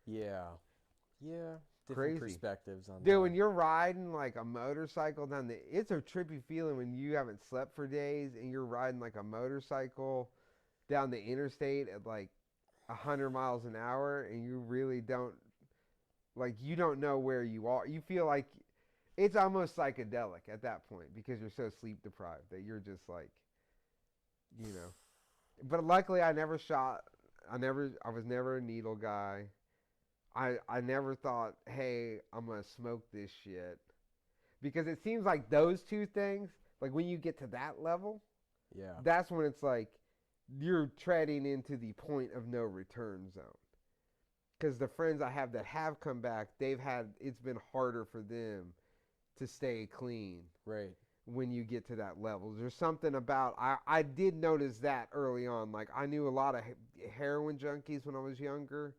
Yeah. Yeah. Different Crazy. perspectives on Dude, that. when you're riding like a motorcycle down it's a trippy feeling when you haven't slept for days and you're riding like a motorcycle down the interstate at like 100 miles an hour and you really don't like you don't know where you are. You feel like it's almost psychedelic at that point because you're so sleep deprived that you're just like, you know. But luckily I never shot. I was never a needle guy. I never thought, "Hey, I'm going to smoke this shit." Because it seems like those two things, like when you get to that level, Yeah. that's when it's like you're treading into the point of no return zone. Because the friends I have that have come back, it's been harder for them to stay clean Right. when you get to that level. There's something about, I did notice that early on. Like, I knew a lot of heroin junkies when I was younger.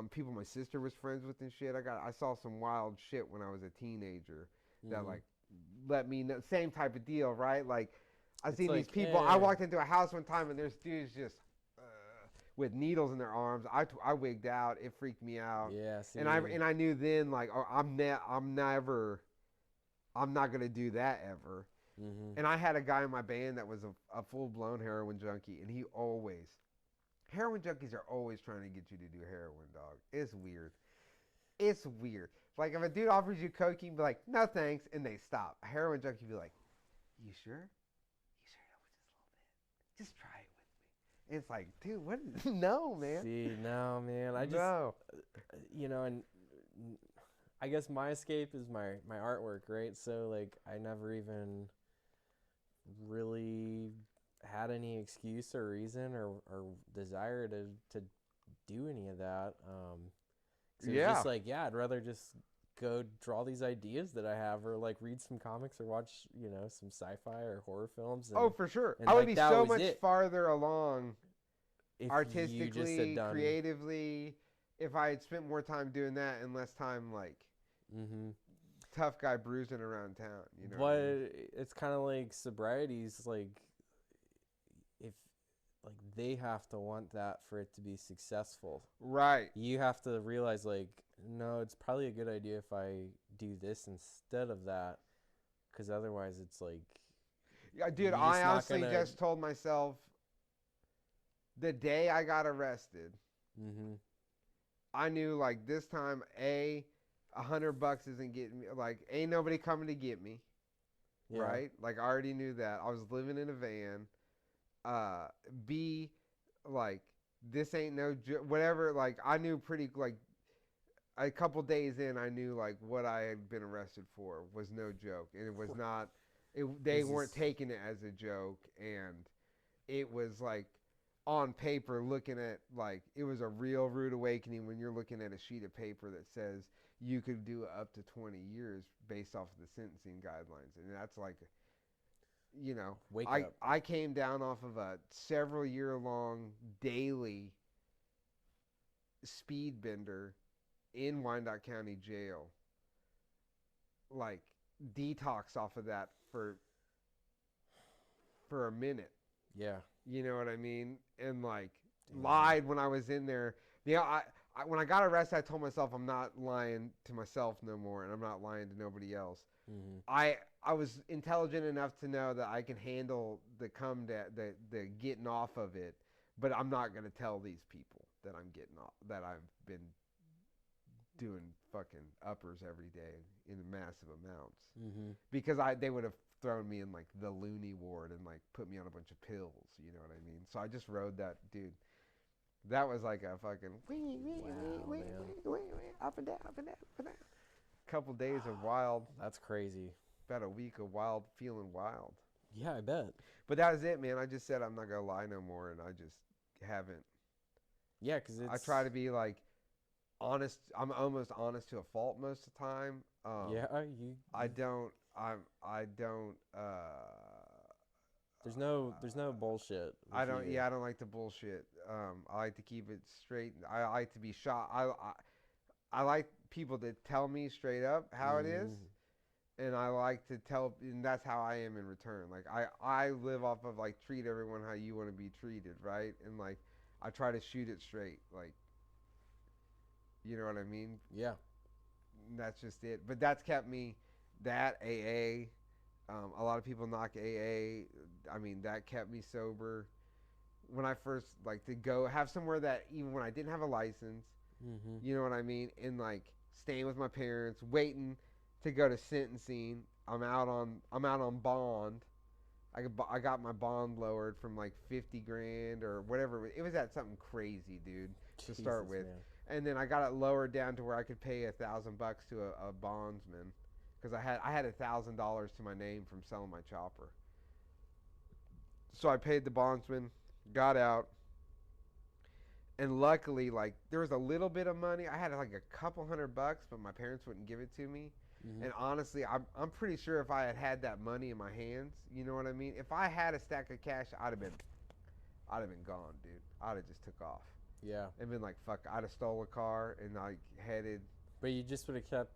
People my sister was friends with and shit. I saw some wild shit when I was a teenager that, Mm-hmm. like, let me know. Same type of deal, right? Like, I It's seen these like, people. I walked into a house one time and there's dudes just with needles in their arms. I wigged out. It freaked me out, yeah, and see. I knew then like, oh, I'm not gonna do that ever. Mm-hmm. And I had a guy in my band that was a full blown heroin junkie, and heroin junkies are always trying to get you to do heroin, dog. It's weird. It's weird. Like if a dude offers you cocaine, be like, no thanks, and they stop. A heroin junkie be like, you sure? You sure that was just a little bit? Just try it with me. And it's like, dude, what? No, man. See, no, man. I just, No. and I guess my escape is my artwork, right? So like, I never even really had any excuse or reason or desire to do any of that. So it was just Yeah. like, yeah, I'd rather just go draw these ideas that I have, or like read some comics or watch, some sci-fi or horror films, Oh, and for sure. and I would like be that so was much it. farther along If you just had artistically, done, creatively, if I had spent more time doing that and less time like mm-hmm. tough guy bruising around town. You know what I But mean? it's kind of like sobriety's like, if like they have to want that for it to be successful. Right. You have to realize like, no, it's probably a good idea if I do this instead of that, because otherwise it's like Yeah, dude, you're I just not honestly gonna. just told myself the day I got arrested, Mm-hmm. I knew like this time, $100 isn't getting me. Like, ain't nobody coming to get me. Yeah. Right? Like, I already knew that. I was living in a van. Uh, B, like, this ain't no whatever. Like, I knew pretty like a couple days in, I knew like what I had been arrested for was no joke, and it was not. They Is weren't this? taking it as a joke, and it was like on paper looking at like it was a real rude awakening when you're looking at a sheet of paper that says you could do up to 20 years based off of the sentencing guidelines, and that's like, Wake I up. I came down off of a several year long daily speed bender in Wyandotte County Jail, like detox off of that for a minute. Yeah. You know what I mean? And like Damn. lied when I was in there. Yeah, when I got arrested, I told myself I'm not lying to myself no more, and I'm not lying to nobody else. Mm-hmm. I was intelligent enough to know that I can handle the the getting off of it, but I'm not gonna tell these people that I'm getting off, that I've been doing fucking uppers every day in massive amounts, Mm-hmm. because they would have thrown me in like the loony ward and like put me on a bunch of pills. You know what I mean? So I just rode that, dude. That was like a fucking Wow, man. up and down, up and down, up and down. Couple days of wild, That's crazy. about a week of wild, feeling wild. Yeah, I bet. But that was it, man. I just said I'm not gonna lie no more, and I just haven't. Yeah, because I try to it's. be like honest. I'm almost honest to a fault most of the time. Yeah, you. I don't. I don't. There's no bullshit I with don't. you. Yeah, I don't like the bullshit. I like to keep it straight. I like to be shot. I like people to tell me straight up how it Mm-hmm. is, and I like to tell, and that's how I am in return. Like I live off of like treat everyone how you want to be treated, right? And like I try to shoot it straight. Like You know what I mean? Yeah. That's just it. But that's kept me, that AA. A lot of people knock AA. I mean, that kept me sober. When I first, like, to go have somewhere that, even when I didn't have a license, Mm-hmm. you know what I mean? And, like, staying with my parents, waiting to go to sentencing. I'm out on bond. I got my bond lowered from like 50 grand or whatever. It was at something crazy, dude, to start Jesus, with. man. And then I got it lowered down to where I could pay $1,000 to a bondsman, because I had $1,000 to my name from selling my chopper. So I paid the bondsman, got out, and luckily, like, there was a little bit of money. I had like a couple $100, but my parents wouldn't give it to me. Mm-hmm. And honestly, I'm pretty sure if I had that money in my hands, you know what I mean? If I had a stack of cash, I'd have been gone, dude. I'd have just took off Yeah. and been like, fuck. I'd have stole a car and like headed. But you just would have kept,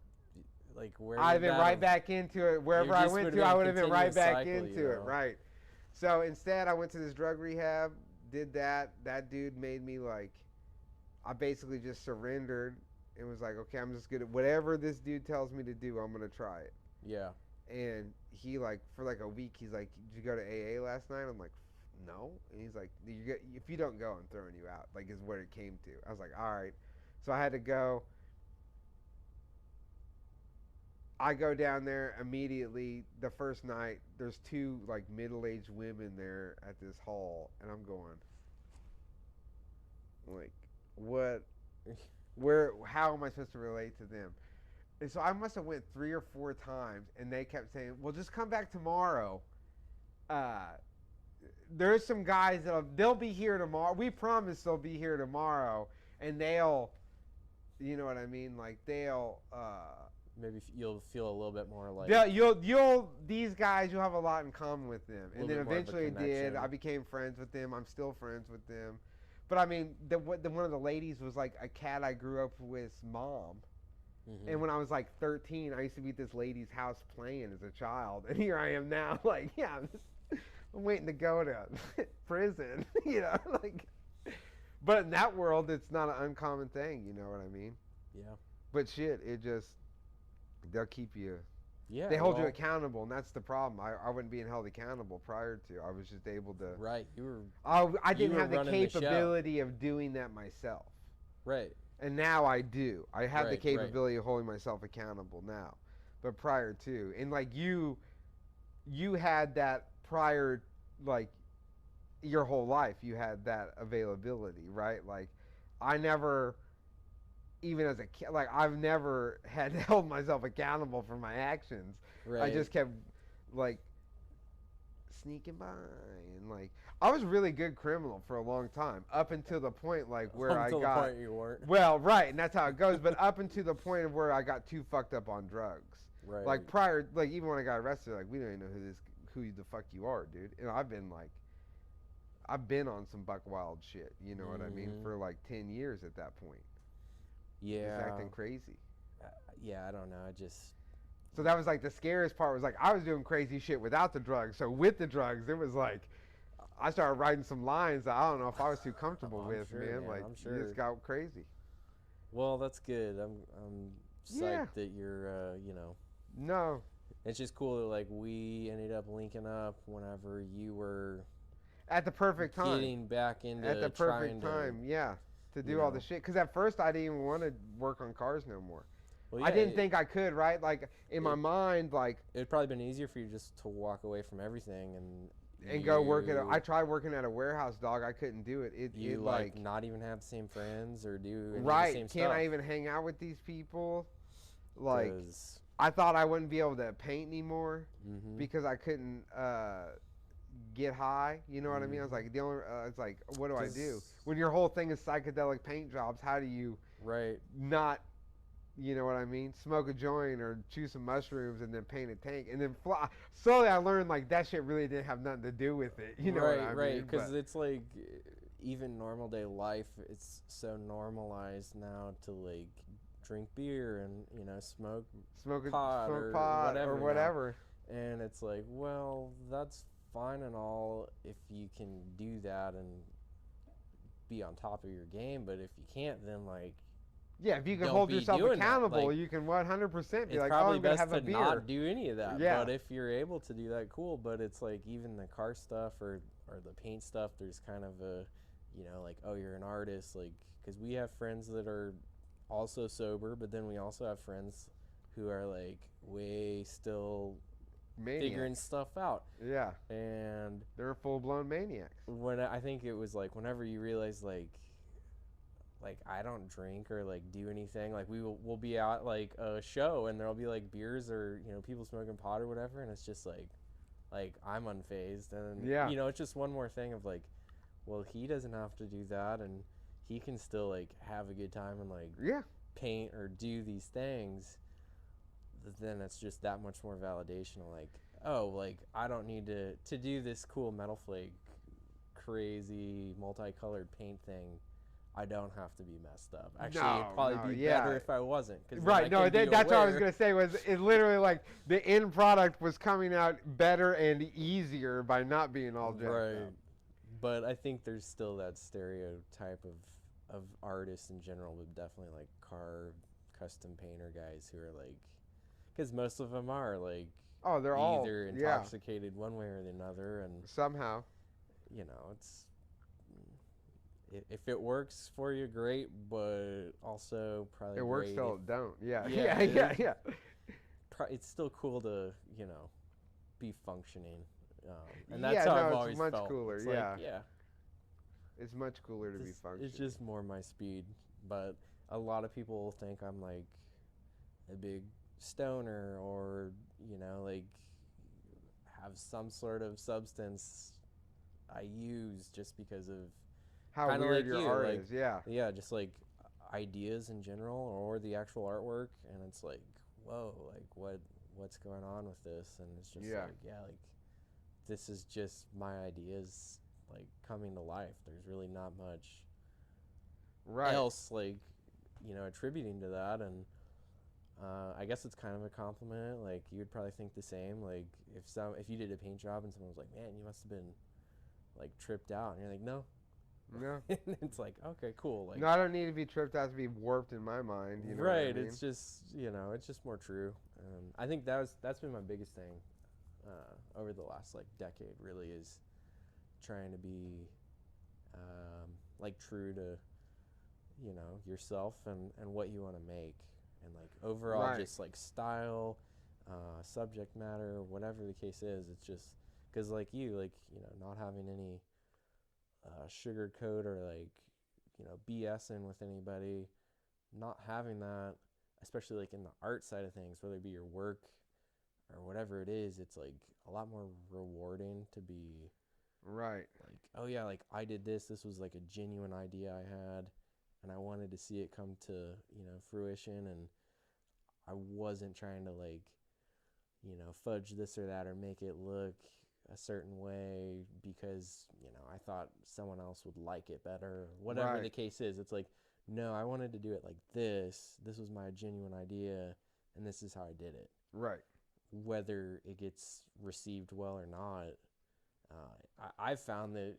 like, where I'd have you'd been right back into it. Wherever I just went would've to, been I a would have been right continuous back cycle, into you it, know? right? So instead, I went to this drug rehab. Did that. That dude made me like. I basically just surrendered and was like, okay, I'm just gonna, whatever this dude tells me to do, I'm gonna try it. Yeah. And he, like, for like a week, he's like, did you go to AA last night? I'm like, no. And he's like, if you don't go, I'm throwing you out. Like, is what it came to. I was like, all right. So I had to go. I go down there immediately. The first night, there's two like middle-aged women there at this hall, and I'm going, like, what? Where? How am I supposed to relate to them? And so I must have went 3 or 4 times, and they kept saying, "Well, just come back tomorrow. Uh, there's some guys they'll be here tomorrow. We promise they'll be here tomorrow, and they'll, you know what I mean? Like they'll, Maybe you'll feel a little bit more like these guys, you'll have a lot in common with them." And then bit more of a eventually it did. connection. I became friends with them. I'm still friends with them. But I mean, one of the ladies was like a cat I grew up with, mom. Mm-hmm. And when I was like 13, I used to be at this lady's house playing as a child, and here I am now, like, yeah, I'm waiting to go to prison, you know, like. But in that world, it's not an uncommon thing, you know what I mean? Yeah. But shit, they'll keep you. Yeah. They hold you accountable, and that's the problem. I wasn't being held accountable prior to. I was just able to. Right. You were. I didn't were have the running the show. capability of doing that myself. Right. And now I do. I have the Right, capability of holding myself accountable now. But prior to, and like you had that prior, like, your whole life, you had that availability, right? Like, I never, even as a kid, like, I've never had held myself accountable for my actions. Right. I just kept, like, sneaking by, and like, I was a really good criminal for a long time, up until the point like where I until got. the point you weren't. Well, right, and that's how it goes. But up until the point of where I got too fucked up on drugs. Right. Like prior, like even when I got arrested, like we don't even know who the fuck you are, dude. And I've been on some buck wild shit. You know what I mean? For like 10 years at that point. Yeah. Just acting crazy. Yeah, I don't know. I just. So that was like the scariest part. Was like I was doing crazy shit without the drugs. So with the drugs, it was like. I started writing some lines that I don't know if I was too comfortable with, sure, man. Like, I'm sure. you just got crazy. Well, that's good. I'm psyched that you're, No. It's just cool that, like, we ended up linking up whenever you were at the perfect time. Getting back into at the perfect time, yeah, to do all the shit. Because at first I didn't even want to work on cars no more. Well, yeah, I didn't think I could, right? Like in my mind, like it'd probably been easier for you just to walk away from everything and go work I tried working at a warehouse, dog. I couldn't do it. You like not even have the same friends or do any right? Of the same Can't stuff. I even hang out with these people? Like I thought I wouldn't be able to paint anymore because I couldn't get high. You know what I mean? I was like, it's like, what do I do when your whole thing is psychedelic paint jobs? How do you not? You know what I mean? Smoke a joint or chew some mushrooms and then paint a tank and then fly. Slowly I learned like that shit really didn't have nothing to do with it. You know what I mean? Right, because it's like even normal day life, it's so normalized now to like drink beer and smoke pot or whatever. And it's like, well, that's fine and all if you can do that and be on top of your game, but if you can't, then like Yeah, if you can don't hold be yourself doing that. accountable, Like, you can 100% be it's like, oh, probably I'm going to best have a to beer. not do any of that. Yeah. But if you're able to do that, cool. But it's like even the car stuff or the paint stuff, there's kind of a, like, oh, you're an artist. Like, because we have friends that are also sober, but then we also have friends who are like way still figuring stuff out. Yeah. And they're full-blown maniacs. When I think it was like whenever you realize like I don't drink or like do anything, like we'll be out like a show and there'll be like beers or people smoking pot or whatever, and it's just like I'm unfazed, and it's just one more thing of like, well, he doesn't have to do that, and he can still like have a good time and like paint or do these things. Then it's just that much more validation of like, oh, like I don't need to do this cool metal flake crazy multicolored paint thing. I don't have to be messed up. Actually, it'd probably be better if I wasn't. Right. No, that's what I was going to say. Was it literally like the end product was coming out better and easier by not being all jacked up. But I think there's still that stereotype of artists in general, but definitely like car custom painter guys who are like, because most of them are like, oh, they're either intoxicated one way or the other, and somehow, it's. If it works for you, great, but also probably it works till it don't. Yeah. It's still cool to be functioning, and that's how I've always felt. It's much cooler. It's it's much cooler to be functioning. It's just more my speed, but a lot of people think I'm like a big stoner or like have some sort of substance I use just because of how weird your art is. Yeah, just like ideas in general or the actual artwork, and it's like, whoa, like what's going on with this? And it's just like this is just my ideas like coming to life. There's really not much else like attributing to that. And I guess it's kind of a compliment. Like you'd probably think the same. Like if you did a paint job and someone was like, man, you must have been like tripped out, and you're like, no. It's like, okay, cool. Like, no, I don't need to be tripped out to be warped in my mind. You know what I mean? It's just it's just more true. I think that's been my biggest thing over the last like decade. Really is trying to be like true to yourself and what you want to make, and like overall just like style, subject matter, whatever the case is. It's just because like not having any sugarcoat or like BSing with anybody, not having that, especially like in the art side of things, whether it be your work or whatever it is, it's like a lot more rewarding to be like, oh yeah, like I did this was like a genuine idea I had and I wanted to see it come to fruition, and I wasn't trying to like fudge this or that or make it look a certain way because I thought someone else would like it better, whatever the case is. It's like, no, I wanted to do it like this was my genuine idea, and this is how I did it, whether it gets received well or not. I've found that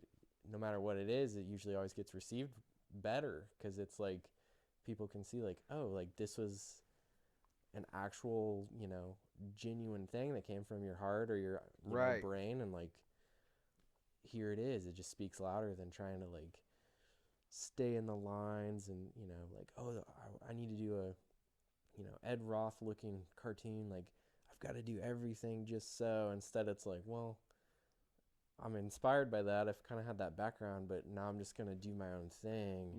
no matter what it is, it usually always gets received better, because it's like people can see like, oh, like this was an actual genuine thing that came from your heart or your brain, and like here it is. It just speaks louder than trying to like stay in the lines and like, oh, I need to do a Ed Roth looking cartoon, like I've got to do everything just so. Instead it's like, well, I'm inspired by that, I've kind of had that background, but now I'm just going to do my own thing.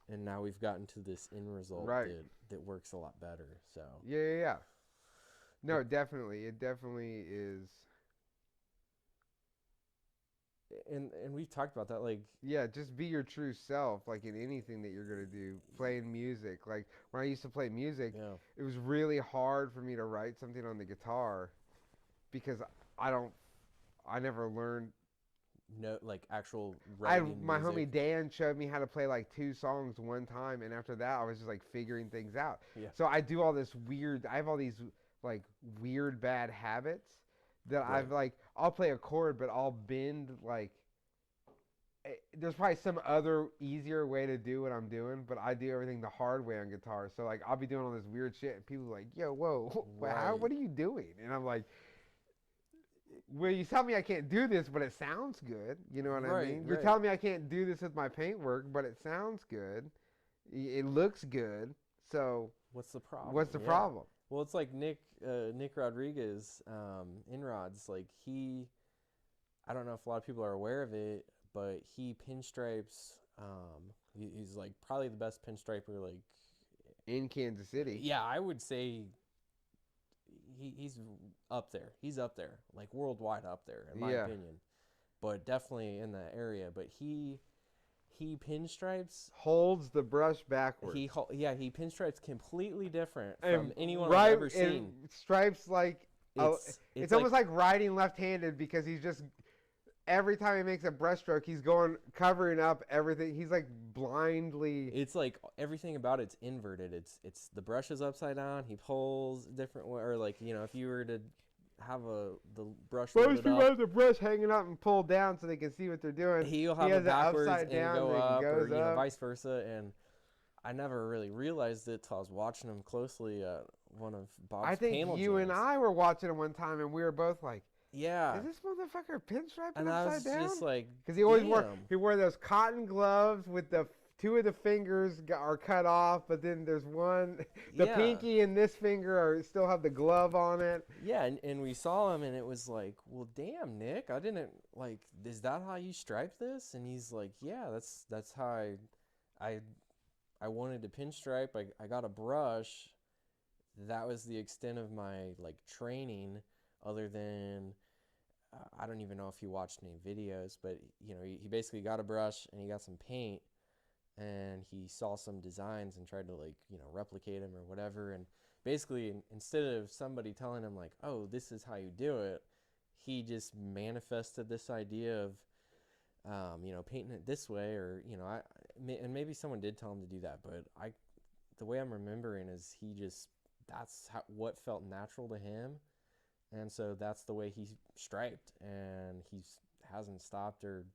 And now we've gotten to this end result that works a lot better. So no, definitely. It definitely is. And we've talked about that, like, just be your true self, like in anything that you're going to do. Playing music, like when I used to play music, it was really hard for me to write something on the guitar because I never learned like actual writing my music. Homie Dan showed me how to play like 2 songs one time, and after that I was just like figuring things out. So I do all this weird, I have all these like weird bad habits that I've like, I'll play a chord but I'll bend like there's probably some other easier way to do what I'm doing, but I do everything the hard way on guitar. So like I'll be doing all this weird shit, and people are like, "Yo, whoa, Right. what are you doing?" And I'm like, "Well, you tell me I can't do this, but it sounds good. You know what I Right, mean? You're right. telling me I can't do this with my paintwork, but it sounds good. It looks good. So What's the problem? what's the Yeah. problem?" Well, it's like Nick Rodriguez, Inrods. Like I don't know if a lot of people are aware of it, but he pinstripes. He's like probably the best pinstriper. Like, In Kansas City. yeah, I would say he's up there. He's up there, like worldwide up there, in my Yeah. opinion. But definitely in that area. But he pinstripes. Holds the brush backwards. He pinstripes completely different And from anyone I've right ever seen. and stripes like it's almost like writing left-handed because he's just every time he makes a brushstroke, he's going covering up everything. He's like blindly. It's like everything about it's inverted. It's the brush is upside down. He pulls different way, or like if you were to have the brush Most loaded people up, have the brush hanging up and pulled down so they can see what they're doing. he'll He have has it backwards upside and down, go then up, or goes up. vice versa. And I never really realized it till I was watching him closely at one of Bob's I think panel you and jams. I were watching it one time, and we were both like, Yeah, "Is this motherfucker pinstriping and I was upside down?" just like, Because he always damn. wore those cotton gloves with the two of the fingers are cut off, but then there's one, the Yeah. pinky and this finger still have the glove on it. Yeah, and we saw him, and it was like, well, damn, Nick, I didn't like. Is that how you stripe this? And he's like, yeah, that's how I, I wanted to pinstripe. I got a brush. That was the extent of my like training, other than I don't even know if he watched any videos, but he basically got a brush and he got some paint, and he saw some designs and tried to like replicate them or whatever. And basically instead of somebody telling him like, oh, this is how you do it, he just manifested this idea of painting it this way, or and maybe someone did tell him to do that, but the way I'm remembering is that's what felt natural to him, and so that's the way he striped, and hasn't stopped or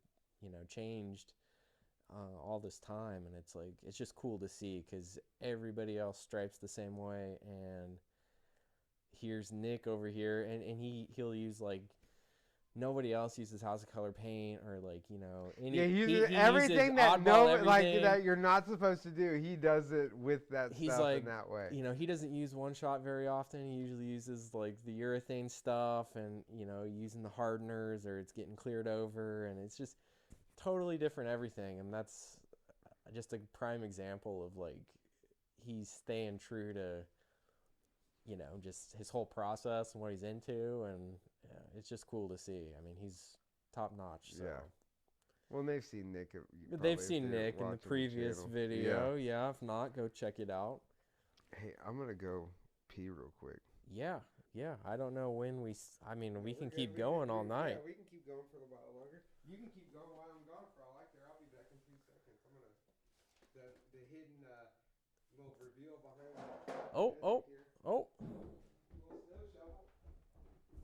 changed all this time. And it's just cool to see because everybody else stripes the same way, and here's Nick over here, and he'll use like nobody else uses house of color paint, or like Yeah, he he uses everything uses that everything. that you're not supposed to do. He does it with that He's stuff like, in that way. he doesn't use one shot very often. He usually uses like the urethane stuff, and using the hardeners, or it's getting cleared over, and it's just totally different everything. And that's just a prime example of like he's staying true to just his whole process and what he's into, and it's just cool to see. I mean, he's top notch. So. Yeah. Well, they've seen Nick. They've seen Nick in the previous video. Yeah, if not, go check it out. Hey, I'm gonna go pee real quick. Yeah. I don't know when I mean, we can keep going all night. Yeah, we can keep going for a while longer. You can keep going while I'm gone for all I care. I'll be back in 2 seconds. I'm gonna the hidden little reveal behind. Oh. Little snow shovel.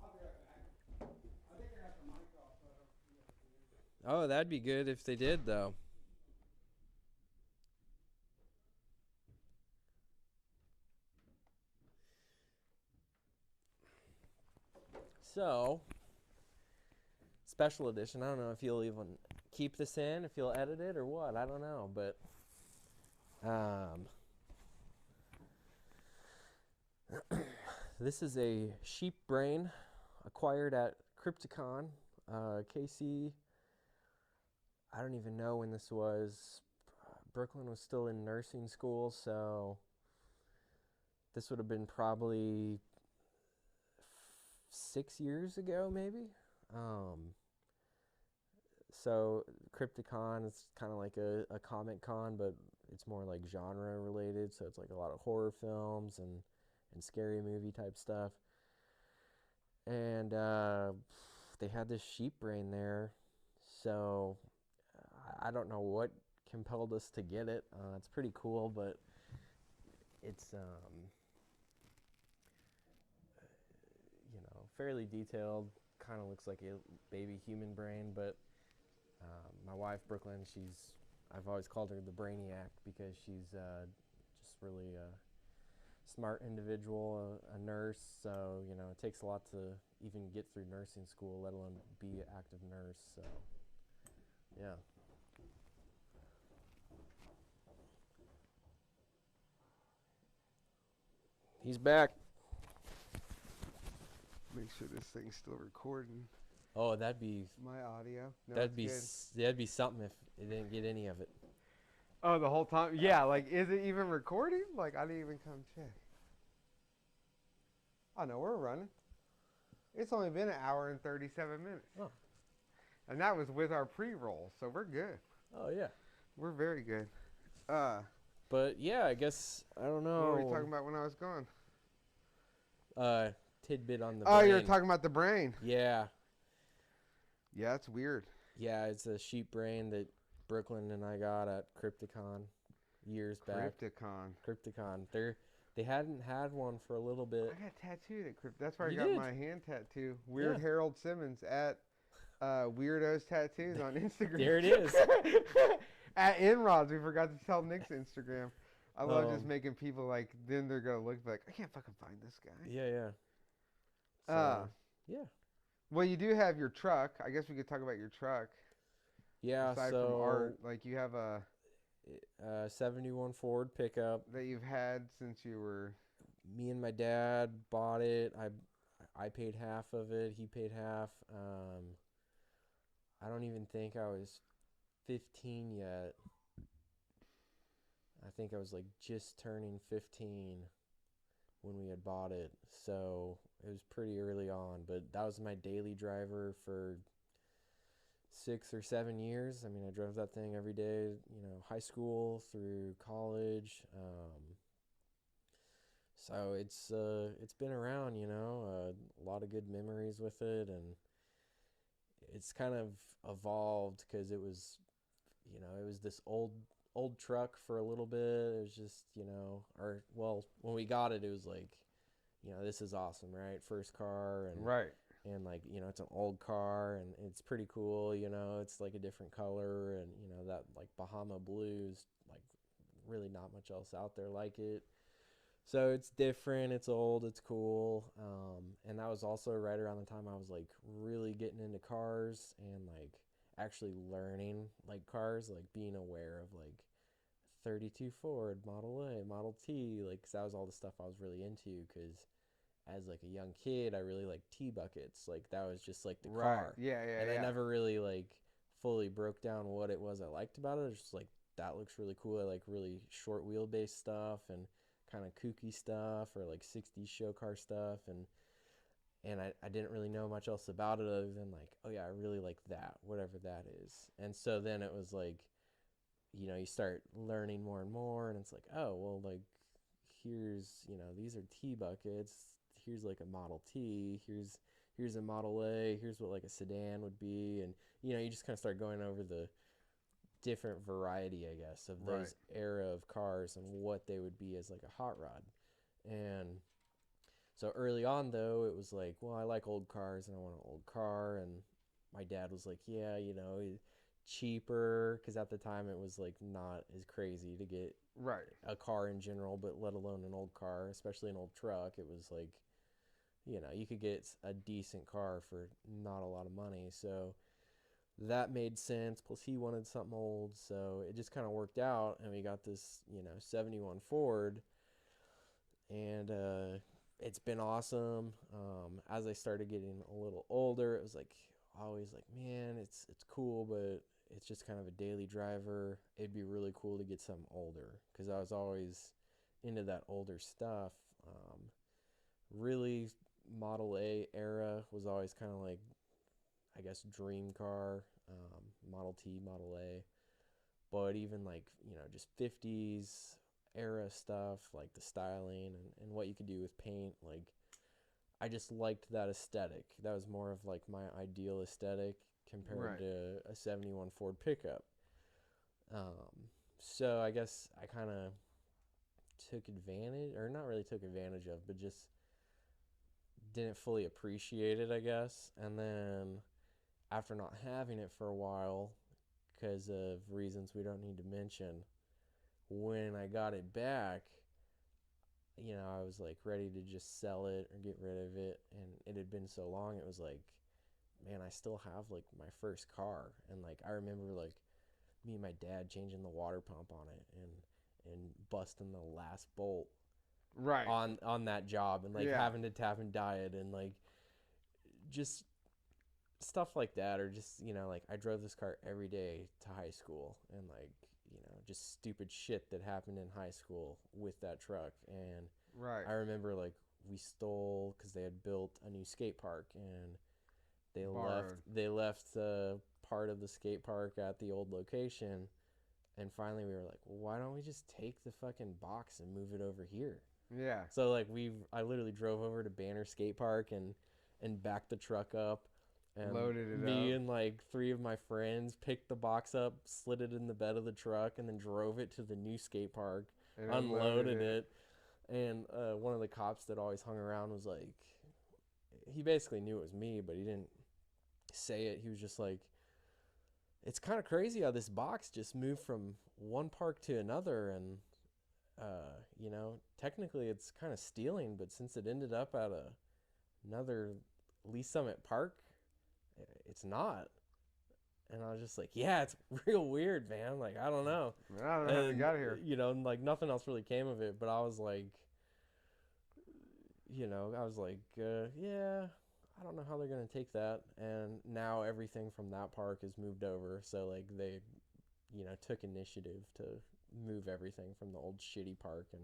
I'll be right back. I think I got the mic off. Oh, that'd be good if they did, though. So, special edition. I don't know if you'll even keep this in, if you'll edit it or what. I don't know, but this is a sheep brain acquired at Crypticon. KC, I don't even know when this was. Brooklyn was still in nursing school, so this would have been probably 6 years ago, maybe. So Crypticon is kind of like a comic con, but it's more like genre related. So it's like a lot of horror films and scary movie type stuff. And they had this sheep brain there, so I don't know what compelled us to get it. It's pretty cool, but it's fairly detailed. Kind of looks like a baby human brain, but My wife, Brooklyn, I've always called her the Brainiac because she's just really a smart individual, a nurse. So, it takes a lot to even get through nursing school, let alone be an active nurse. So, yeah. He's back. Make sure this thing's still recording. Oh, that'd be my audio. No, that'd be good. that'd be something if it didn't get any of it. Oh, the whole time? Yeah, like, is it even recording? Like, I didn't even come check. Oh, no, we're running. It's only been an hour and 37 minutes. Oh. And that was with our pre-roll, so we're good. Oh, yeah. We're very good. But, yeah, I guess, I don't know. What were we talking about when I was gone? Tidbit on the brain. Oh, brain. you were talking about the brain. Yeah. Yeah, it's weird. Yeah, it's a sheep brain that Brooklyn and I got at Crypticon years back. Crypticon. They hadn't had one for a little bit. I got tattooed at Crypticon. That's where I You got did? my hand tattoo. Weird Harold Simmons at Weirdos Tattoos on Instagram. There it is. At Enrods. We forgot to tell Nick's Instagram. I love just making people like, then they're going to look like, I can't fucking find this guy. Yeah. So, yeah. Well, you do have your truck. I guess we could talk about your truck. Yeah, Aside so from art, like you have a 71 Ford pickup that you've had since you were. Me and my dad bought it. I paid half of it. He paid half. I don't even think I was 15 yet. I think I was like just turning 15 when we had bought it. So it was pretty early on, but that was my daily driver for 6 or 7 years. I mean, I drove that thing every day, high school through college. So it's been around, a lot of good memories with it, and it's kind of evolved because it was this old truck for a little bit. It was just, when we got it, it was like, this is awesome, right? First car, and right. And like, it's an old car and it's pretty cool, it's like a different color, and that like Bahama blue is like really not much else out there like it. So it's different, it's old, it's cool. And that was also right around the time I was like really getting into cars and like actually learning like cars, like being aware of like 32 Ford, Model A, Model T, like 'cause that was all the stuff I was really into, because as like a young kid, I really liked T-buckets. Like that was just like the car. Yeah. And I never really like fully broke down what it was I liked about it. It was just like, that looks really cool. I like really short wheelbase stuff and kind of kooky stuff, or like 60s show car stuff. And I didn't really know much else about it other than like, oh yeah, I really like that, whatever that is. And so then it was like, you start learning more and more, and it's like, oh, well, like here's, these are T-buckets. Here's like a Model T, here's a Model A, here's what like a sedan would be. And you just kind of start going over the different variety, I guess, of those era of cars and what they would be as like a hot rod. And so early on though, it was like, well, I like old cars and I want an old car. And my dad was like, yeah, cheaper, because at the time it was like not as crazy to get a car in general, but let alone an old car, especially an old truck. It was like, you could get a decent car for not a lot of money. So that made sense. Plus he wanted something old. So it just kind of worked out. And we got this, 71 Ford. And it's been awesome. As I started getting a little older, it was like, always like, man, it's cool, but it's just kind of a daily driver. It'd be really cool to get something older, because I was always into that older stuff. Really, Model A era was always kind of like, I guess, dream car. Model T, Model A. But even like, just 50s era stuff, like the styling and what you could do with paint, like I just liked that aesthetic. That was more of like my ideal aesthetic compared to a 71 Ford pickup. So I guess I kind of took advantage, or not really took advantage of, but just didn't fully appreciate it, I guess. And then after not having it for a while, because of reasons we don't need to mention. When I got it back, I was like ready to just sell it or get rid of it, and it had been so long. It was like, man, I still have like my first car, and like I remember like me and my dad changing the water pump on it and busting the last bolt Right. on that job, and like Yeah. having to tap and die it, and like just stuff like that. Or just like I drove this car every day to high school, and like just stupid shit that happened in high school with that truck. And Right. I remember like we stole, because they had built a new skate park, and they left part of the skate park at the old location. And finally we were like, well, why don't we just take the fucking box and move it over here? Yeah. So like I literally drove over to Banner Skate Park and backed the truck up, and Loaded it me up. and like 3 of my friends picked the box up, slid it in the bed of the truck, and then drove it to the new skate park, And unloaded it. And one of the cops that always hung around was like, he basically knew it was me, but he didn't say it. He was just like, it's kind of crazy how this box just moved from one park to another, and technically it's kind of stealing, but since it ended up at another Lee Summit Park, it's not. And I was just like, yeah, it's real weird, man. Like, I don't know. I don't know how they got here. Like nothing else really came of it, but I was like, yeah, I don't know how they're going to take that. And now everything from that park has moved over. So like they, took initiative to move everything from the old shitty park and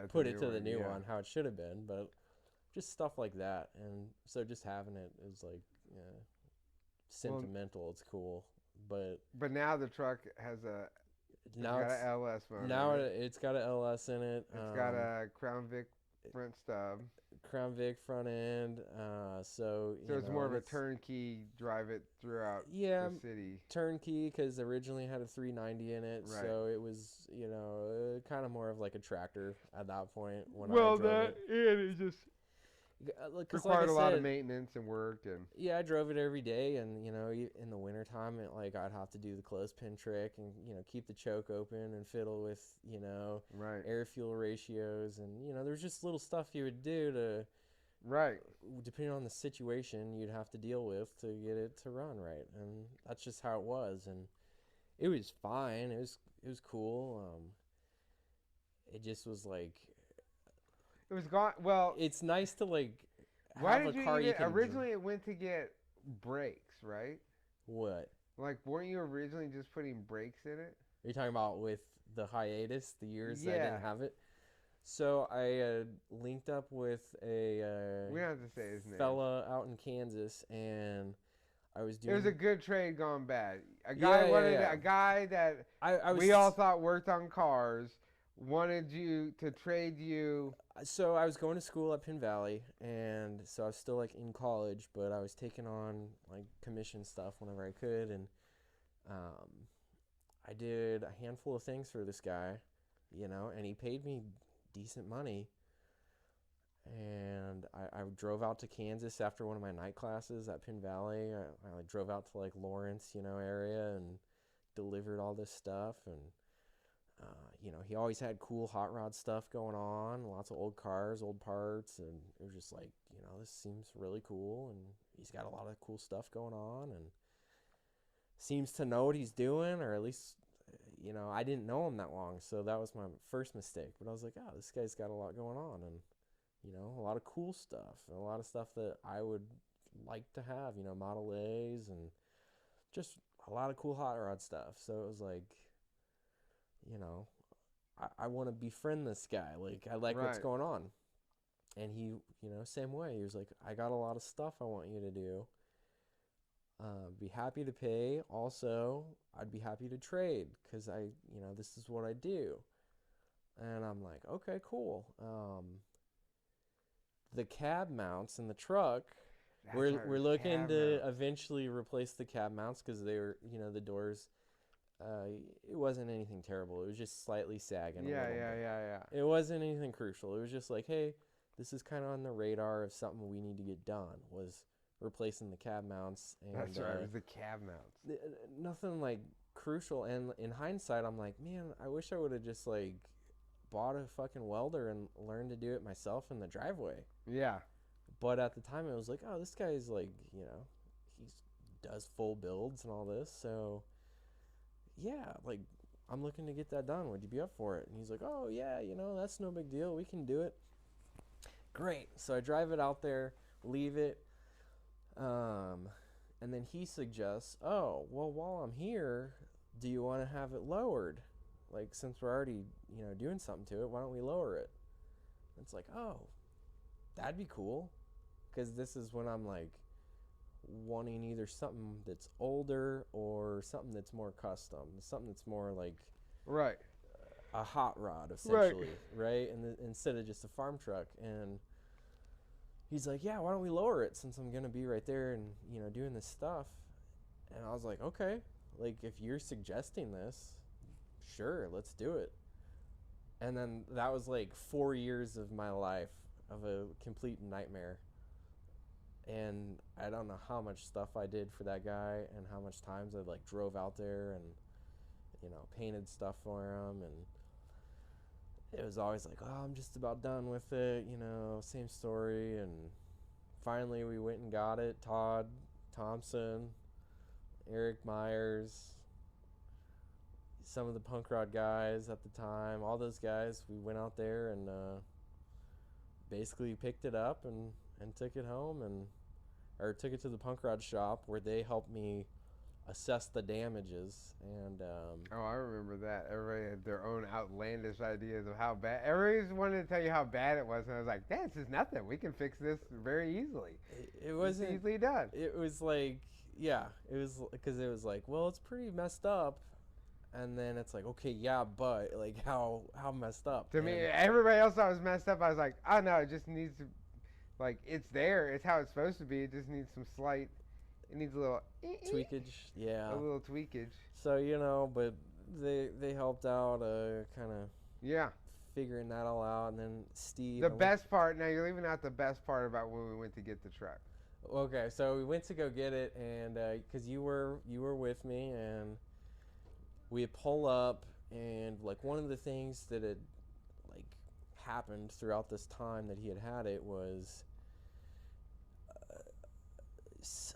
put it to the new one, how it should have been. But just stuff like that. And so just having it is like, sentimental. It's cool. But now the truck has got an LS motor. Now it's got an LS in it. It's got a Crown Vic front stub. Crown Vic front end. So it's more of a turnkey, drive it throughout the city. Turnkey, because originally it had a 390 in it, right. So it was kind of more of like a tractor at that point when I drove it. It just required a lot of maintenance and work. And yeah, I drove it every day, and in the wintertime, I'd have to do the clothespin trick and keep the choke open and fiddle with right. air fuel ratios, and there's just little stuff you would do to depending on the situation you'd have to deal with to get it to run right. And that's just how it was, and it was fine. It was cool. It just was like, it was gone. Well, it's nice to like why have did a car you can originally it went to get brakes, right? What? Like, weren't you originally just putting brakes in it? Are you talking about with the hiatus, the years Yeah. that I didn't have it? So I linked up with a we don't have to say his name. Fella out in Kansas, and I was doing. It was a good trade gone bad. A guy that we all thought worked on cars wanted you to trade you. So I was going to school at Penn Valley, and so I was still like in college, but I was taking on like commission stuff whenever I could, and I did a handful of things for this guy, and he paid me decent money. And I drove out to Kansas after one of my night classes at Penn Valley. I drove out to like Lawrence, area, and delivered all this stuff. And he always had cool hot rod stuff going on, lots of old cars, old parts, and it was just like, this seems really cool, and he's got a lot of cool stuff going on, and seems to know what he's doing, or at least, I didn't know him that long, so that was my first mistake. But I was like, oh, this guy's got a lot going on, and a lot of cool stuff, and a lot of stuff that I would like to have, Model A's, and just a lot of cool hot rod stuff. So it was like, I want to befriend this guy. Like, I like what's going on. And he, same way. He was like, I got a lot of stuff I want you to do. Be happy to pay. Also, I'd be happy to trade, because this is what I do. And I'm like, okay, cool. The cab mounts in the truck, we're looking to eventually replace the cab mounts, because they were, the doors, it wasn't anything terrible. It was just slightly sagging a little bit. It wasn't anything crucial. It was just like, hey, this is kind of on the radar of something we need to get done, was replacing the cab mounts. And that's right, it was the cab mounts. Nothing like crucial. And in hindsight, I'm like, man, I wish I would have just like bought a fucking welder and learned to do it myself in the driveway. Yeah. But at the time, it was like, oh, this guy's like, he does full builds and all this. So yeah, like I'm looking to get that done. Would you be up for it? And he's like, oh yeah, that's no big deal. We can do it. Great. So I drive it out there, leave it. And then he suggests, oh, well, while I'm here, do you want to have it lowered? Like, since we're already, doing something to it, why don't we lower it? It's like, oh, that'd be cool. Because this is when I'm like wanting either something that's older or something that's more custom, something that's more like Right. a hot rod, essentially, right? And instead of just a farm truck. And he's like, yeah, why don't we lower it since I'm going to be right there and, doing this stuff. And I was like, okay, like if you're suggesting this, sure, let's do it. And then that was like 4 years of my life of a complete nightmare. And I don't know how much stuff I did for that guy and how much times I like drove out there and, painted stuff for him. And it was always like, oh, I'm just about done with it, same story. And finally we went and got it. Todd Thompson, Eric Myers, some of the punk rock guys at the time, all those guys, we went out there and basically picked it up and took it home or took it to the punk rod shop where they helped me assess the damages. And Oh, I remember that. Everybody had their own outlandish ideas of how bad. Everybody wanted to tell you how bad it was, and I was like, "This is nothing. We can fix this very easily." it wasn't easily done. It was like, yeah, it was because it was like, well, it's pretty messed up. And then it's like, okay, yeah, but like how messed up? To me, everybody else thought it was messed up. I was like, "Oh no, it just needs to, like, it's there. It's how it's supposed to be. It just needs some slight. It needs a little tweakage, yeah, a little tweakage." So but they helped out, kind of Yeah. figuring that all out. And then Steve. The best part. Now you're leaving out the best part about when we went to get the truck. Okay, so we went to go get it, and because you were with me, and we pull up, and like one of the things that had like happened throughout this time that he had it was,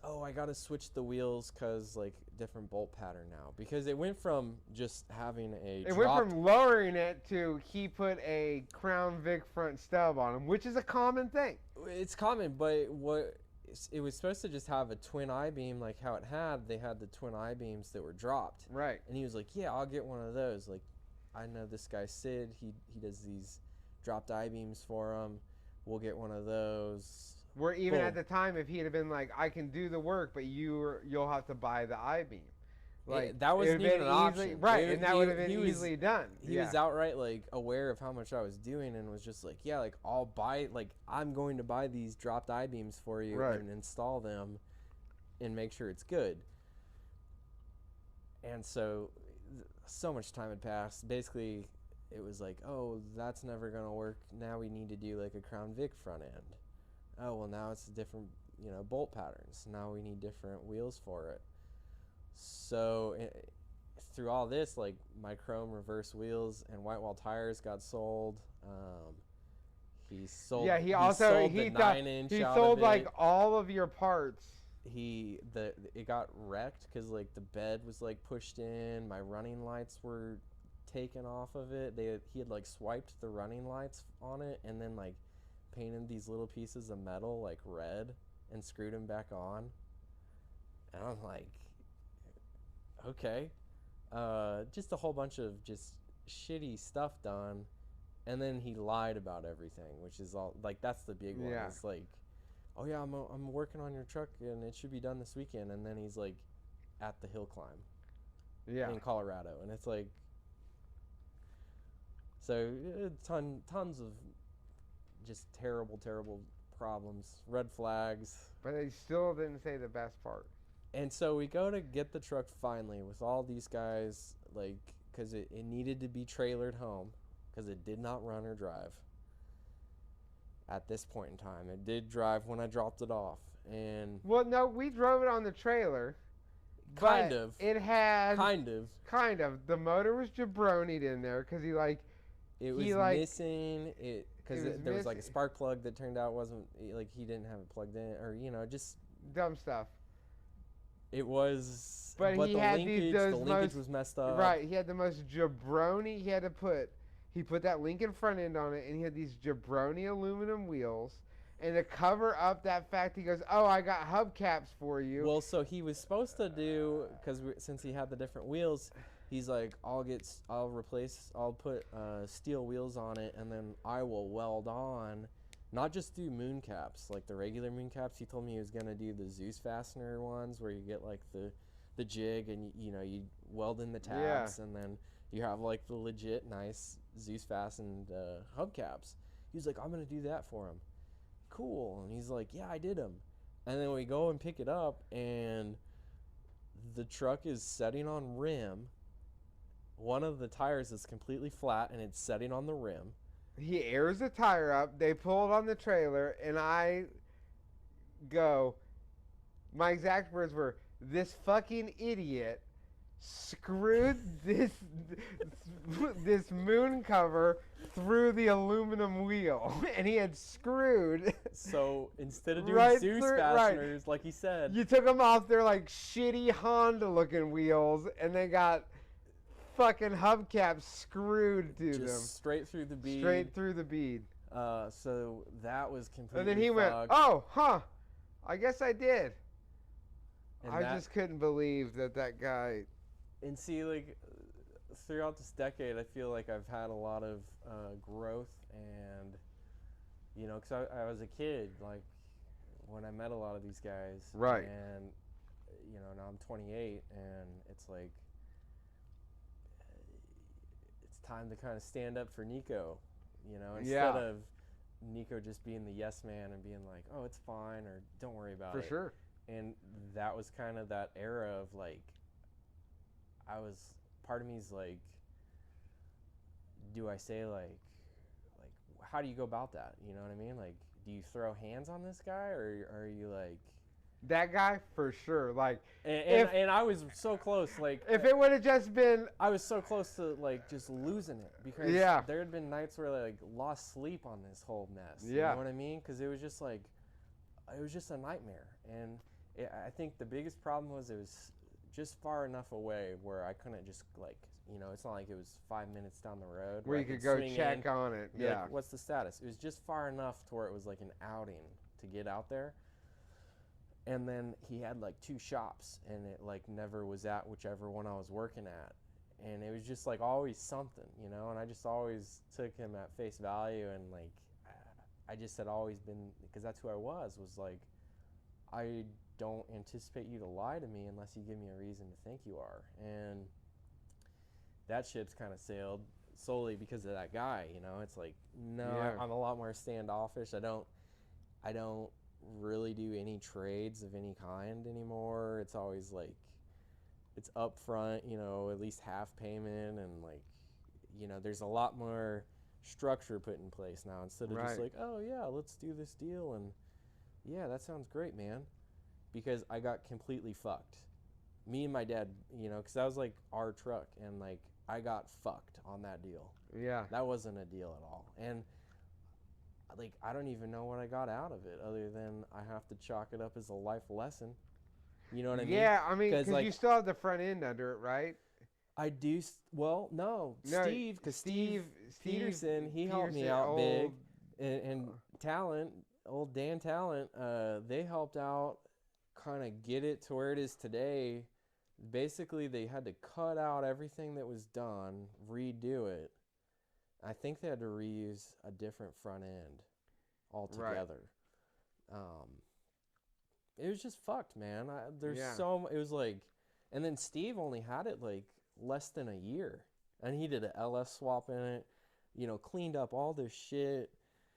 I gotta switch the wheels because like different bolt pattern now, because it went from just having It went from lowering it to he put a Crown Vic front stub on him, which is a common thing. It's common, but it was supposed to just have a twin I-beam like how they had the twin I-beams that were dropped. Right. And he was like, yeah, I'll get one of those. Like, I know this guy Sid, he does these dropped I-beams for him. We'll get one of those. Where even Boom. at the time, if he had been like, I can do the work, but you'll have to buy the I-beam. Like, that wasn't even an option. Right, and that would have been easily done. He was outright like aware of how much I was doing and was just like, yeah, like I'll buy, like I'm going to buy these dropped I-beams for you and install them and make sure it's good. And so much time had passed. Basically, it was like, oh, that's never going to work. Now we need to do like a Crown Vic front end. Oh, well, now it's different, bolt patterns. Now we need different wheels for it. So through all this, like my chrome reverse wheels and white wall tires got sold. He sold. Yeah, he sold like all of your parts. It got wrecked because like the bed was like pushed in. My running lights were taken off of it. He had like swiped the running lights on it and then like painted these little pieces of metal like red and screwed them back on. And I'm like, okay, just a whole bunch of just shitty stuff done. And then he lied about everything, which is all like, that's the big one. Yeah. It's like, oh yeah, I'm working on your truck and it should be done this weekend. And then he's like at the hill climb in Colorado. And it's like, so tons of just terrible problems, red flags. But they still didn't say the best part. And so we go to get the truck finally with all these guys, like, because it needed to be trailered home because it did not run or drive at this point in time. It did drive when I dropped it off. And well, no, we drove it on the trailer. Kind of. It had Kind of. The motor was jabronied in there because It was missing it because there was like a spark plug that turned out wasn't like he didn't have it plugged in, or just dumb stuff. It was, but the linkage was messed up. Right, he had the most jabroni. He put that Lincoln front end on it, and he had these jabroni aluminum wheels. And to cover up that fact, he goes, "Oh, I got hubcaps for you." Well, so he was supposed to do, because since he had the different wheels, he's like, I'll put steel wheels on it, and then I will weld on, not just do moon caps, like the regular moon caps. He told me he was going to do the Zeus fastener ones, where you get like the jig, and you weld in the tabs, and then you have like the legit nice Zeus fastened hubcaps. He was like, I'm going to do that for him. Cool. And he's like, yeah, I did them. And then we go and pick it up, and the truck is setting on rim. One of the tires is completely flat, and it's setting on the rim. He airs the tire up. They pull it on the trailer, and I go, my exact words were, this fucking idiot screwed this moon cover through the aluminum wheel, and he had screwed. So instead of doing Zeus fasteners, like he said, you took them off their like shitty Honda looking wheels, and they got fucking hubcaps screwed to them. Straight through the bead. Straight through the bead. So that was completely And then he fucked. went, oh, huh, I guess I did. And I just couldn't believe that guy. And see, like, throughout this decade, I feel like I've had a lot of growth, and, because I was a kid, like, when I met a lot of these guys. Right. And, now I'm 28, and it's like, it's time to kind of stand up for Neko, instead of Neko just being the yes man and being like, oh, it's fine, or don't worry about it. For sure. And that was kind of that era of, like, part of me's like, do I say like how do you go about that? You know what I mean? Like, do you throw hands on this guy, or are you like that guy? For sure. Like, and I was so close. Like, if it would have just been, I was so close to like just losing it, because there had been nights where I like lost sleep on this whole mess. You know what I mean? Because it was just like, it was just a nightmare. And I think the biggest problem was it was just far enough away where I couldn't just like, it's not like it was 5 minutes down the road where you could go check on it. Yeah. Like, what's the status? It was just far enough to where it was like an outing to get out there. And then he had like 2 shops, and it like never was at whichever one I was working at. And it was just like always something, and I just always took him at face value, and like, I just had always been, because that's who I was like, I don't anticipate you to lie to me unless you give me a reason to think you are. And that ship's kind of sailed solely because of that guy. It's like, no, I'm a lot more standoffish. I don't really do any trades of any kind anymore. It's always like, it's up front, at least half payment, and like, there's a lot more structure put in place now, instead of just like, oh yeah, let's do this deal, and yeah, that sounds great, man. Because I got completely fucked. Me and my dad, because that was like our truck, and like I got fucked on that deal. Yeah. That wasn't a deal at all. And like, I don't even know what I got out of it, other than I have to chalk it up as a life lesson. You know what I mean? Yeah, I mean, because like, you still have the front end under it, right? I do. Well, no, Steve, because Steve Peterson, he helped me out big, and Talent, old Dan Talent, they helped out, kind of get it to where it is today. Basically, they had to cut out everything that was done, redo it. I think they had to reuse a different front end altogether. It was just fucked, man. It was like, and then Steve only had it like less than a year, and he did an LS swap in it, cleaned up all this shit.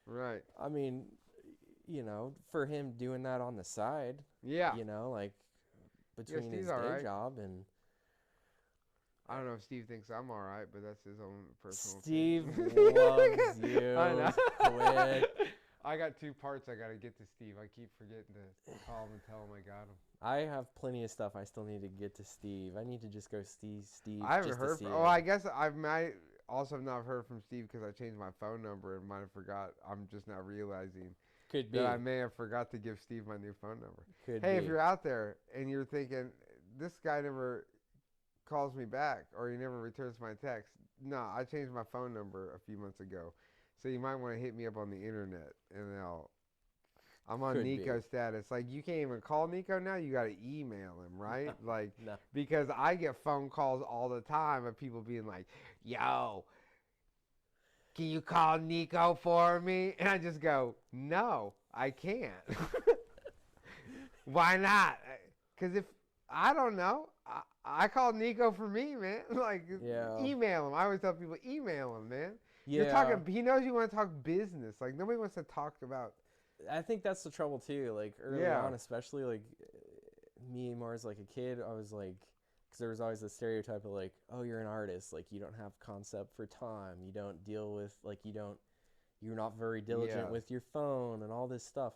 Right. I mean, for him doing that on the side. Yeah. Like between his day job, and I don't know if Steve thinks I'm all right, but that's his own personal Steve thing. loves you. I know. Quit. I got 2 parts I got to get to Steve. I keep forgetting to call him and tell him I got him. I have plenty of stuff I still need to get to Steve. I need to just go see Steve. I haven't just heard to see from, him. oh, I guess I might also have not heard from Steve because I changed my phone number and might have forgot. I'm just now realizing Could be. that I may have forgot to give Steve my new phone number. Could Hey, be. if you're out there and you're thinking, this guy never calls me back or he never returns my text, no, I changed my phone number a few months ago. So you might want to hit me up on the internet and I'm on Could Nico's be. status. Like, you can't even call Nico now. You got to email him, right? Like, No. because I get phone calls all the time of people being like, yo, can you call Nico for me? And I just go, no, I can't. Why not? Because if, I don't know, I call Nico for me, man. Like, Yeah. email him. I always tell people, email him, man. Yeah. You're talking, he knows you want to talk business. Like, nobody wants to talk about. I think that's the trouble too. Like early on, especially like me more as like a kid, I was like, because there was always the stereotype of like, oh, you're an artist, like you don't have concept for time, you don't deal with like you're not very diligent with your phone and all this stuff.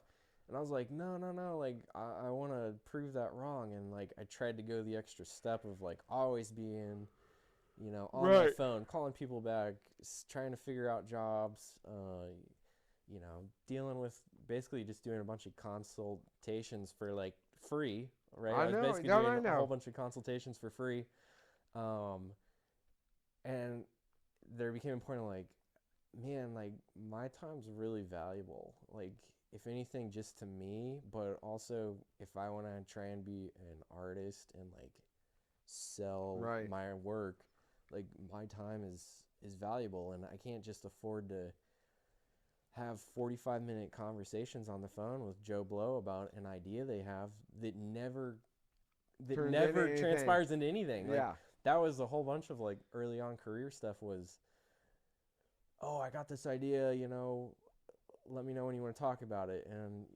And I was like, no, like I want to prove that wrong, and like I tried to go the extra step of like always being, on my phone, calling people back, trying to figure out jobs, dealing with basically just doing a bunch of consultations for like free, right? I was basically doing a whole bunch of consultations for free. And there became a point of like, man, like my time's really valuable. Like, if anything, just to me, but also if I want to try and be an artist and like sell my work, like my time is valuable, and I can't just afford to have 45-minute conversations on the phone with Joe Blow about an idea they have that never transpires into anything. Like, that was a whole bunch of like early on career stuff was, oh, I got this idea, let me know when you want to talk about it. And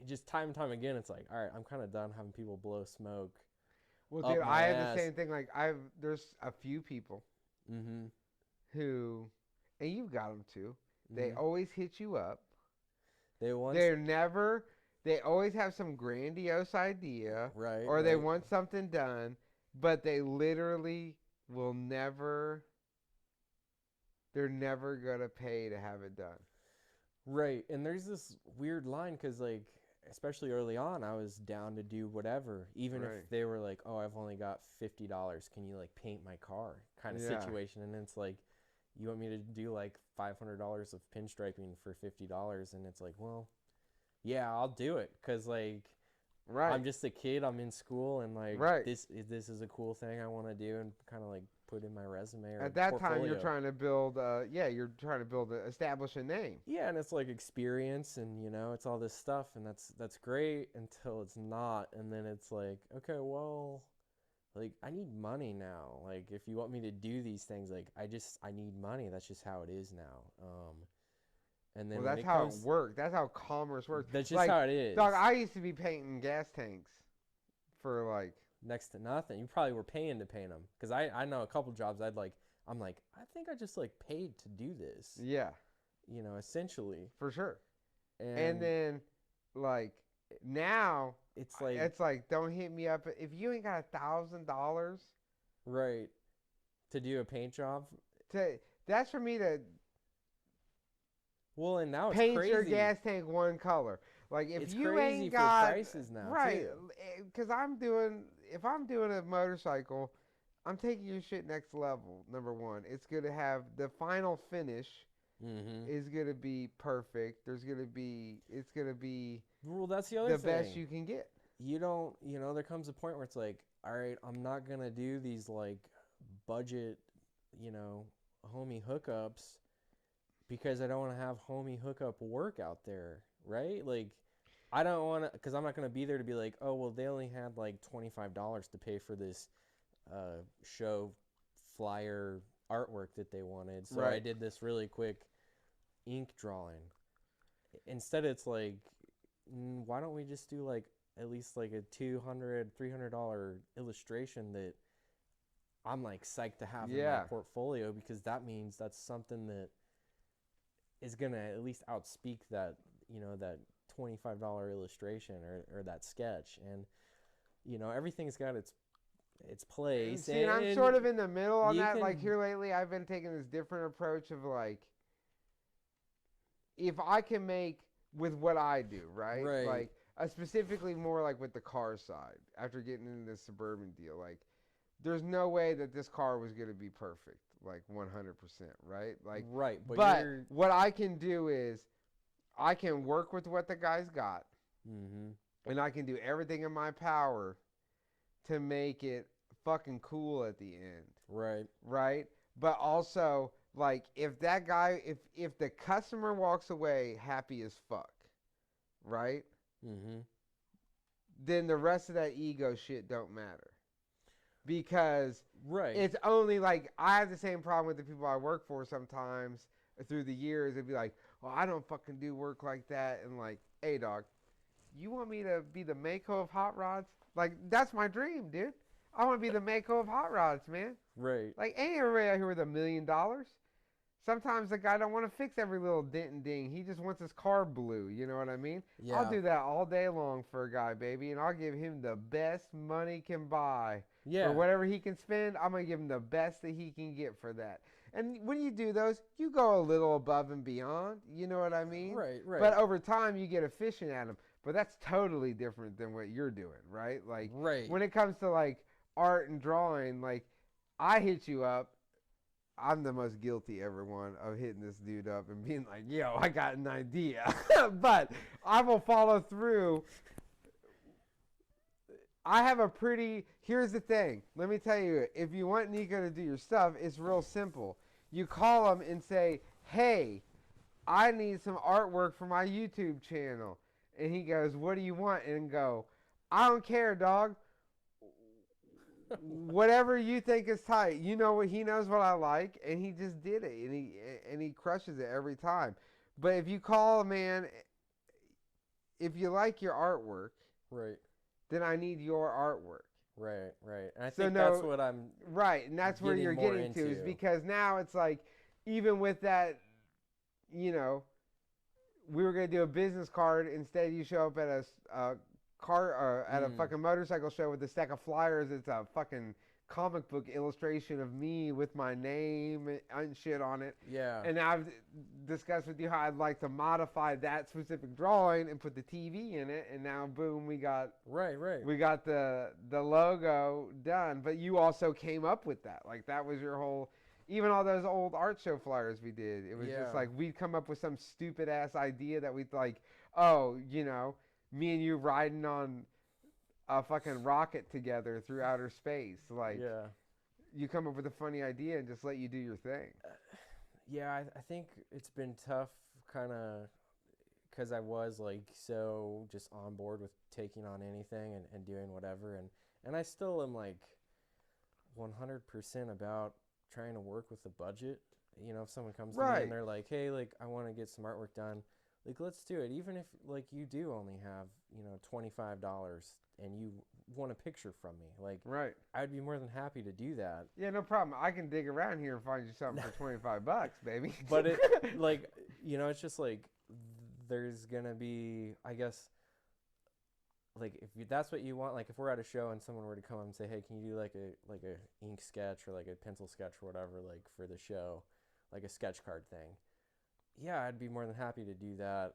just time and time again, it's like, all right, I'm kind of done having people blow smoke. Well, dude, I have the same thing. Like, there's a few people who, and you've got them too. They always hit you up. They always have some grandiose idea. Right. Or they want something done, but they literally will never, they're never going to pay to have it done. Right. And there's this weird line because, like, especially early on, I was down to do whatever. Even if they were like, oh, I've only got $50. Can you, like, paint my car kind of situation? And it's like, you want me to do like $500 of pinstriping for $50? And it's like, well, yeah, I'll do it. Cause like, I'm just a kid. I'm in school, and like, this is a cool thing I want to do, and kind of like put in my resume or at that portfolio. time you're trying to build, establish a name. Yeah, and it's like experience, and it's all this stuff, and that's great until it's not, and then it's like, okay, well, like, I need money now. Like, if you want me to do these things, like, I need money. That's just how it is now. And then that's how it works. That's how commerce works. That's just how it is. Dog, I used to be painting gas tanks for like next to nothing. You probably were paying to paint them, because I know a couple jobs I'm like, I think I just like paid to do this. Yeah. Essentially. For sure. And then like now it's like, don't hit me up if you ain't got $1,000. Right. To do a paint job. That's for me to. Well, and now it's paint crazy. Your gas tank one color. Like, if it's you crazy ain't got for prices now, because if I'm doing a motorcycle, I'm taking your shit next level. Number one, it's gonna have the final finish. Is gonna be perfect. It's gonna be. Well, that's the other thing. The best you can get. You don't. There comes a point where it's like, all right, I'm not gonna do these like budget, homie hookups, because I don't want to have homie hookup work out there, right? Like, I don't want to, because I'm not going to be there to be like, oh, well, they only had like $25 to pay for this show flyer artwork that they wanted. So I did this really quick ink drawing. Instead, it's like, why don't we just do like at least like a $200, $300 illustration that I'm like psyched to have in my portfolio, because that means that's something that is gonna at least outspeak that, that $25 illustration or that sketch. And everything's got its place. See, and I'm sort of in the middle on that. can, Like here lately, I've been taking this different approach of like, if I can make with what I do, right? Right. Like specifically more like with the car side. After getting into this suburban deal, like there's no way that this car was gonna be perfect, like 100%, right? Like, right, but what I can do is I can work with what the guy's got, and I can do everything in my power to make it fucking cool at the end. Right. Right? But also, like, if that guy, if the customer walks away happy as fuck, right? Then the rest of that ego shit don't matter. Because it's only like, I have the same problem with the people I work for sometimes through the years. It'd be like, well, I don't fucking do work like that. And like, hey, dog, you want me to be the Mako of hot rods? Like, that's my dream, dude. I want to be the Mako of hot rods, man. Right. Like, ain't everybody out here with $1 million. Sometimes the guy don't want to fix every little dent and ding. He just wants his car blue. You know what I mean? Yeah. I'll do that all day long for a guy, baby, and I'll give him the best money can buy. Yeah. For whatever he can spend, I'm going to give him the best that he can get for that. And when you do those, you go a little above and beyond. You know what I mean? Right. But over time, you get efficient at them. But that's totally different than what you're doing, right? Like, when it comes to, like, art and drawing, like, I hit you up. I'm the most guilty, everyone, of hitting this dude up and being like, yo, I got an idea. But I will follow through. I have a pretty, here's the thing. Let me tell you, if you want Neko to do your stuff, it's real simple. You call him and say, hey, I need some artwork for my YouTube channel. And he goes, what do you want? And go, I don't care, dog. Whatever you think is tight. You know what, he knows what I like, and he just did it, and he crushes it every time. But if you call a man, if you like your artwork, right, then I need your artwork. Right. And I think that's what I'm right, and that's where you're getting to, is because now it's like, even with that, we were gonna do a business card. Instead, you show up at a car at a fucking motorcycle show with a stack of flyers. It's a fucking comic book illustration of me with my name and shit on it. Yeah. And I've discussed with you how I'd like to modify that specific drawing and put the TV in it. And now, boom, we got we got the logo done. But you also came up with that. Like, that was your whole. Even all those old art show flyers we did. It was just like, we'd come up with some stupid ass idea that we'd like, me and you riding on a fucking rocket together through outer space. Like, you come up with a funny idea and just let you do your thing. I think it's been tough, kind of, because I was like so just on board with taking on anything and doing whatever, and I still am like 100% about trying to work with the budget. If someone comes to me and they're like, hey, like, I want to get some artwork done, like, let's do it. Even if, like, you do only have, $25 and you want a picture from me, like, I'd be more than happy to do that. Yeah, no problem. I can dig around here and find you something for $25, baby. But it, like, it's just like, there's gonna be, I guess, like, if that's what you want, like, if we're at a show and someone were to come up and say, hey, can you do like a ink sketch or like a pencil sketch or whatever, like, for the show, like a sketch card thing, yeah, I'd be more than happy to do that.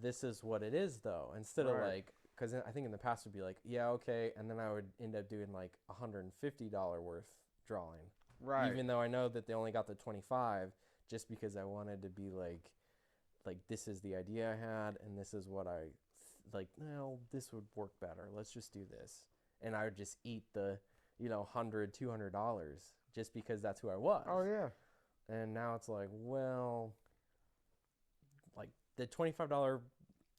This is what it is, though. Instead of like, because I think in the past would be like, yeah, okay, and then I would end up doing like $150 worth drawing, even though I know that they only got the 25, just because I wanted to be like this is the idea I had, and this is what I like. No, this would work better. Let's just do this, and I would just eat the $100, $200 just because that's who I was. Oh yeah. And now it's like, well, like, the $25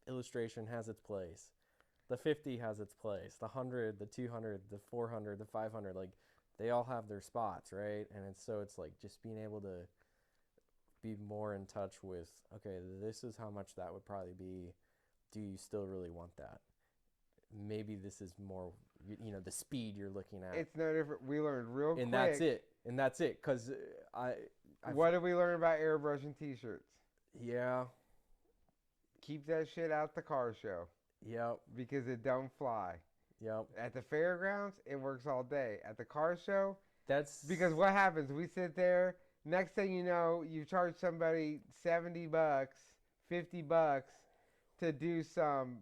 illustration has its place. The 50 has its place. The 100, the 200, the 400, the 500, like, they all have their spots, right? And it's like just being able to be more in touch with, okay, this is how much that would probably be. Do you still really want that? Maybe this is more, the speed you're looking at. It's no different. We learned real quick. And that's it. Because What did we learn about airbrushing t-shirts? Yeah. Keep that shit out the car show. Yep. Because it don't fly. Yep. At the fairgrounds, it works all day. At the car show, That's because what happens? We sit there. Next thing you know, you charge somebody $70, $50 to do some.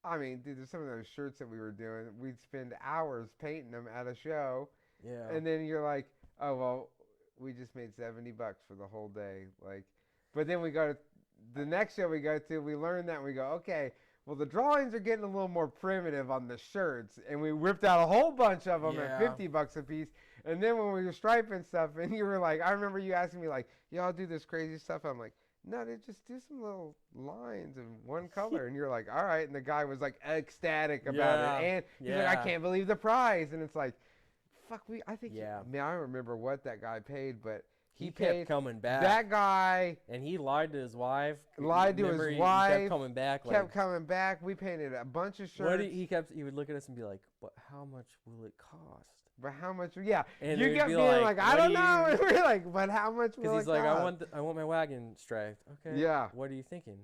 I mean, dude, some of those shirts that we were doing, we'd spend hours painting them at a show. Yeah. And then you're like, oh, well, we just made $70 for the whole day. Like, but then we go to the next show we go to, we learn that, and we go, okay, well, the drawings are getting a little more primitive on the shirts. And we whipped out a whole bunch of them at $50 a piece. And then when we were striping stuff, and you were like, I remember you asking me, like, y'all do this crazy stuff. I'm like, no, they just do some little lines in one color. And you're like, all right. And the guy was like ecstatic about it. And he's like, I can't believe the price. And it's like, fuck, I think, I don't remember what that guy paid, but he kept coming back. That guy. And he lied to his wife. He kept coming back. Kept coming back. We painted a bunch of shirts. He would look at us and be like, but how much will it cost? But how much? Yeah. And you kept being like, I don't know. And we're like, but how much will it cost? Because he's like, I want my wagon striped. Okay. Yeah. What are you thinking?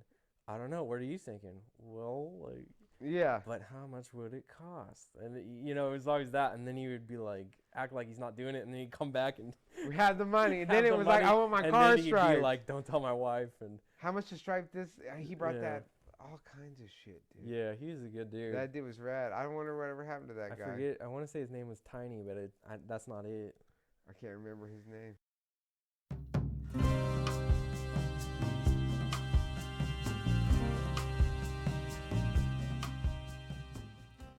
I don't know. What are you thinking? Well, like. Yeah. But how much would it cost? And it was always that. And then he would be like, act like he's not doing it. And then he'd come back and we had the money. And then it was like, I want my car striped. And then he'd be like, don't tell my wife. And how much to stripe this? He brought that. All kinds of shit, dude. Yeah, he was a good dude. That dude was rad. I wonder whatever happened to that guy. I forget. I want to say his name was Tiny, but that's not it. I can't remember his name.